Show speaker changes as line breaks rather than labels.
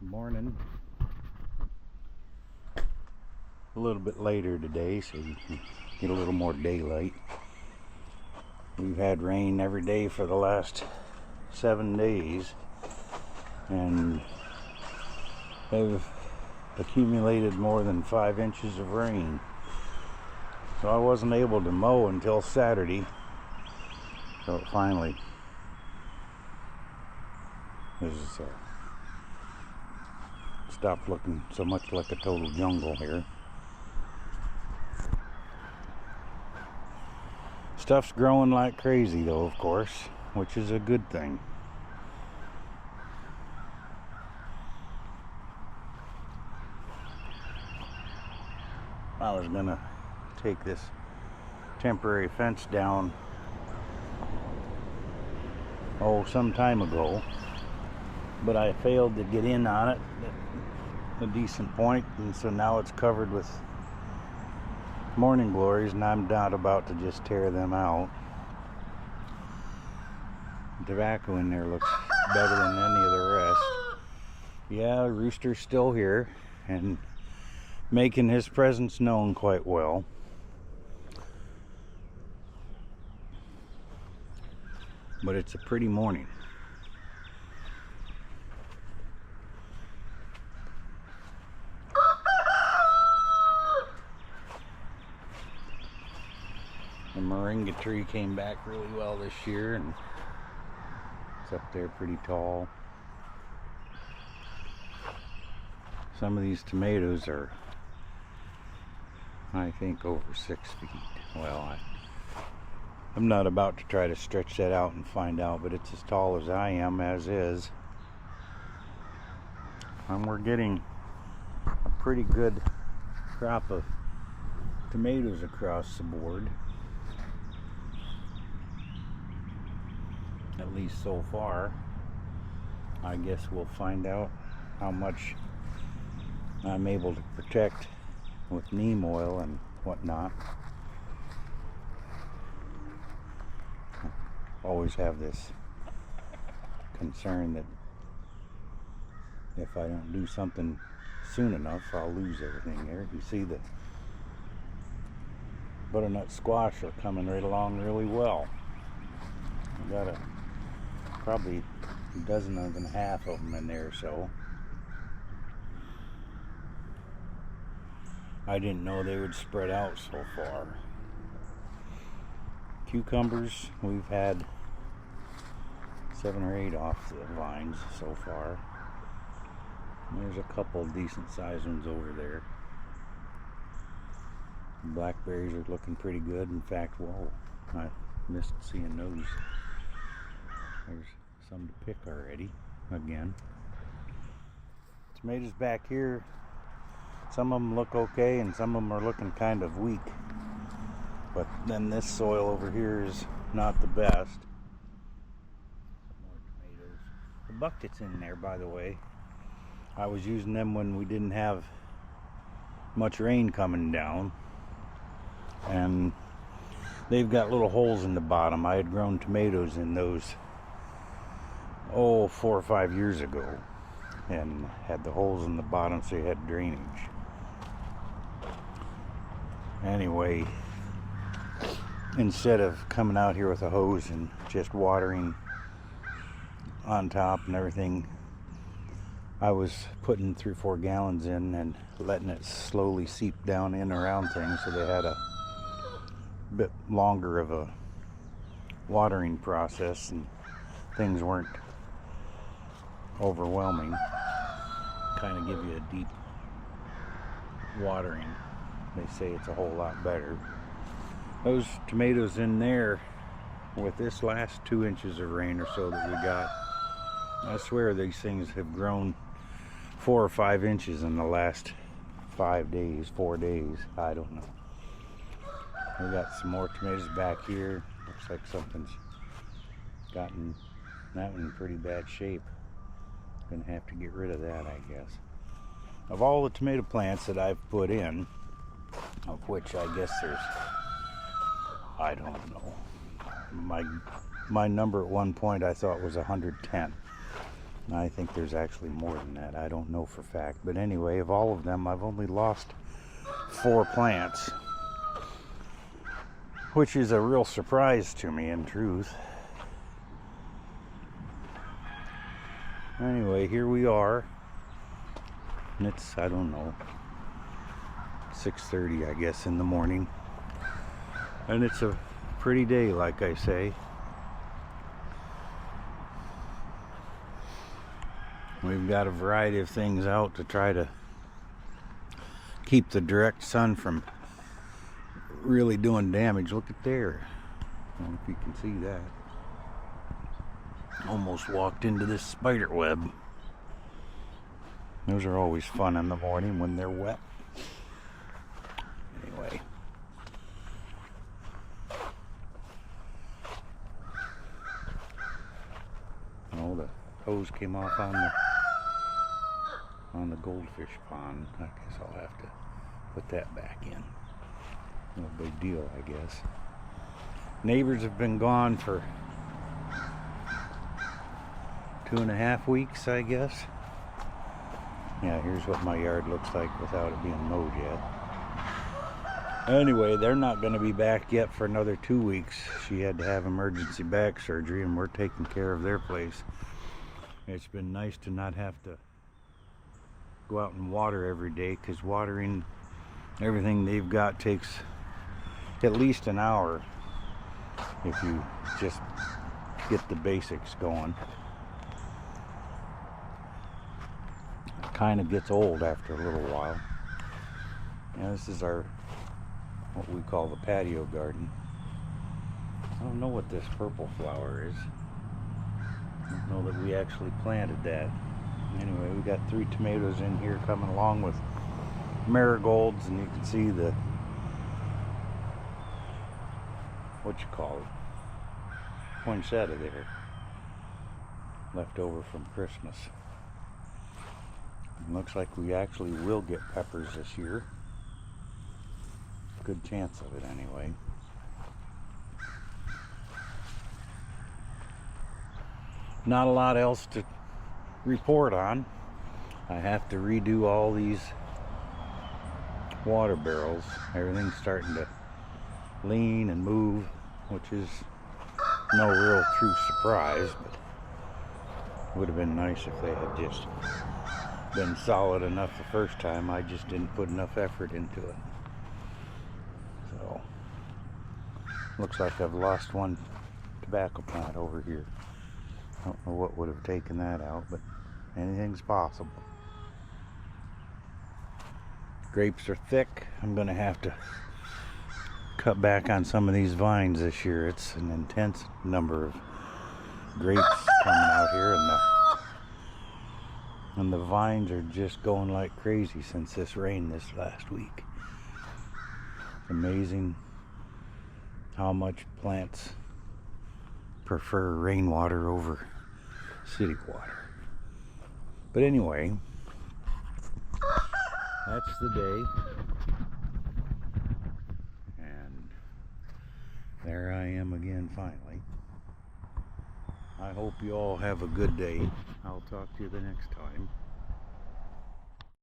Morning. A little bit later today so you can get a little more daylight. We've had rain every day for the last 7 days and have accumulated more than 5 inches of rain. So I wasn't able to mow until Saturday. So finally, this is stopped looking so much like a total jungle here. Stuff's growing like crazy though, of course, which is a good thing. I was gonna take this temporary fence down some time ago, but I failed to get in on it at a decent point, and so now it's covered with morning glories, and I'm not about to just tear them out. The tobacco in there looks better than any of the rest. Yeah, Rooster's still here and making his presence known quite well. But it's a pretty morning. The moringa tree came back really well this year, and it's up there pretty tall. Some of these tomatoes are, I think, over 6 feet. Well, I'm not about to try to stretch that out and find out, but it's as tall as I am as is. And we're getting a pretty good crop of tomatoes across the board. At least so far. I guess we'll find out how much I'm able to protect with neem oil and whatnot. Always have this concern that if I don't do something soon enough, I'll lose everything here. You see the butternut squash are coming right along really well. I got probably a dozen and a half of them in there, so I didn't know they would spread out so far. Cucumbers, we've had 7 or 8 off the vines so far. And there's a couple decent sized ones over there. Blackberries are looking pretty good. In fact, whoa, I missed seeing those. There's some to pick already, again. Tomatoes back here, some of them look okay and some of them are looking kind of weak. But then this soil over here is not the best. More tomatoes. The buckets in there, by the way, I was using them when we didn't have much rain coming down. And they've got little holes in the bottom. I had grown tomatoes in those 4 or 5 years ago and had the holes in the bottom so you had drainage. Anyway, instead of coming out here with a hose and just watering on top and everything, I was putting 3 or 4 gallons in and letting it slowly seep down in around things so they had a bit longer of a watering process and things weren't overwhelming. Kind of give you a deep watering. They say it's a whole lot better. Those tomatoes in there, with this last 2 inches of rain or so that we got, I swear these things have grown 4 or 5 inches in the last 5 days, 4 days, I don't know. We got some more tomatoes back here. Looks like something's gotten that one in pretty bad shape. Gonna have to get rid of that, I guess. Of all the tomato plants that I've put in, of which I guess there's, I don't know, my number at one point I thought was 110. I think there's actually more than that. I don't know for fact. But anyway, of all of them, I've only lost 4 plants, which is a real surprise to me, in truth. Anyway, here we are. And it's, I don't know, 6:30, I guess, in the morning. And it's a pretty day, like I say. We've got a variety of things out to try to keep the direct sun from really doing damage. Look at there. I don't know if you can see that. Almost walked into this spider web. Those are always fun in the morning when they're wet. Anyway. Oh, the hose came off on the goldfish pond. I guess I'll have to put that back in. No big deal, I guess. Neighbors have been gone for 2.5 weeks, I guess. Yeah, here's what my yard looks like without it being mowed yet. Anyway, they're not going to be back yet for another 2 weeks. She had to have emergency back surgery, and we're taking care of their place. It's been nice to not have to go out and water every day, because watering everything they've got takes at least an hour if you just get the basics going. It kind of gets old after a little while. Now, this is our, what we call the patio garden. I don't know what this purple flower is. I don't know that we actually planted that. Anyway, we got 3 tomatoes in here coming along with marigolds, and you can see the, what you call it, poinsettia there, left over from Christmas. It looks like we actually will get peppers this year. Good chance of it anyway. Not a lot else to report on. I have to redo all these water barrels. Everything's starting to lean and move, which is no real true surprise, but it would have been nice if they had just been solid enough the first time. I just didn't put enough effort into it. So, looks like I've lost one tobacco plant over here. I don't know what would have taken that out, but anything's possible. Grapes are thick. I'm going to have to cut back on some of these vines this year. It's an intense number of grapes coming out here, and the vines are just going like crazy since this rain this last week. It's amazing how much plants prefer rainwater over city water. But anyway, that's the day. And there I am again finally. I hope you all have a good day. I'll talk to you the next time.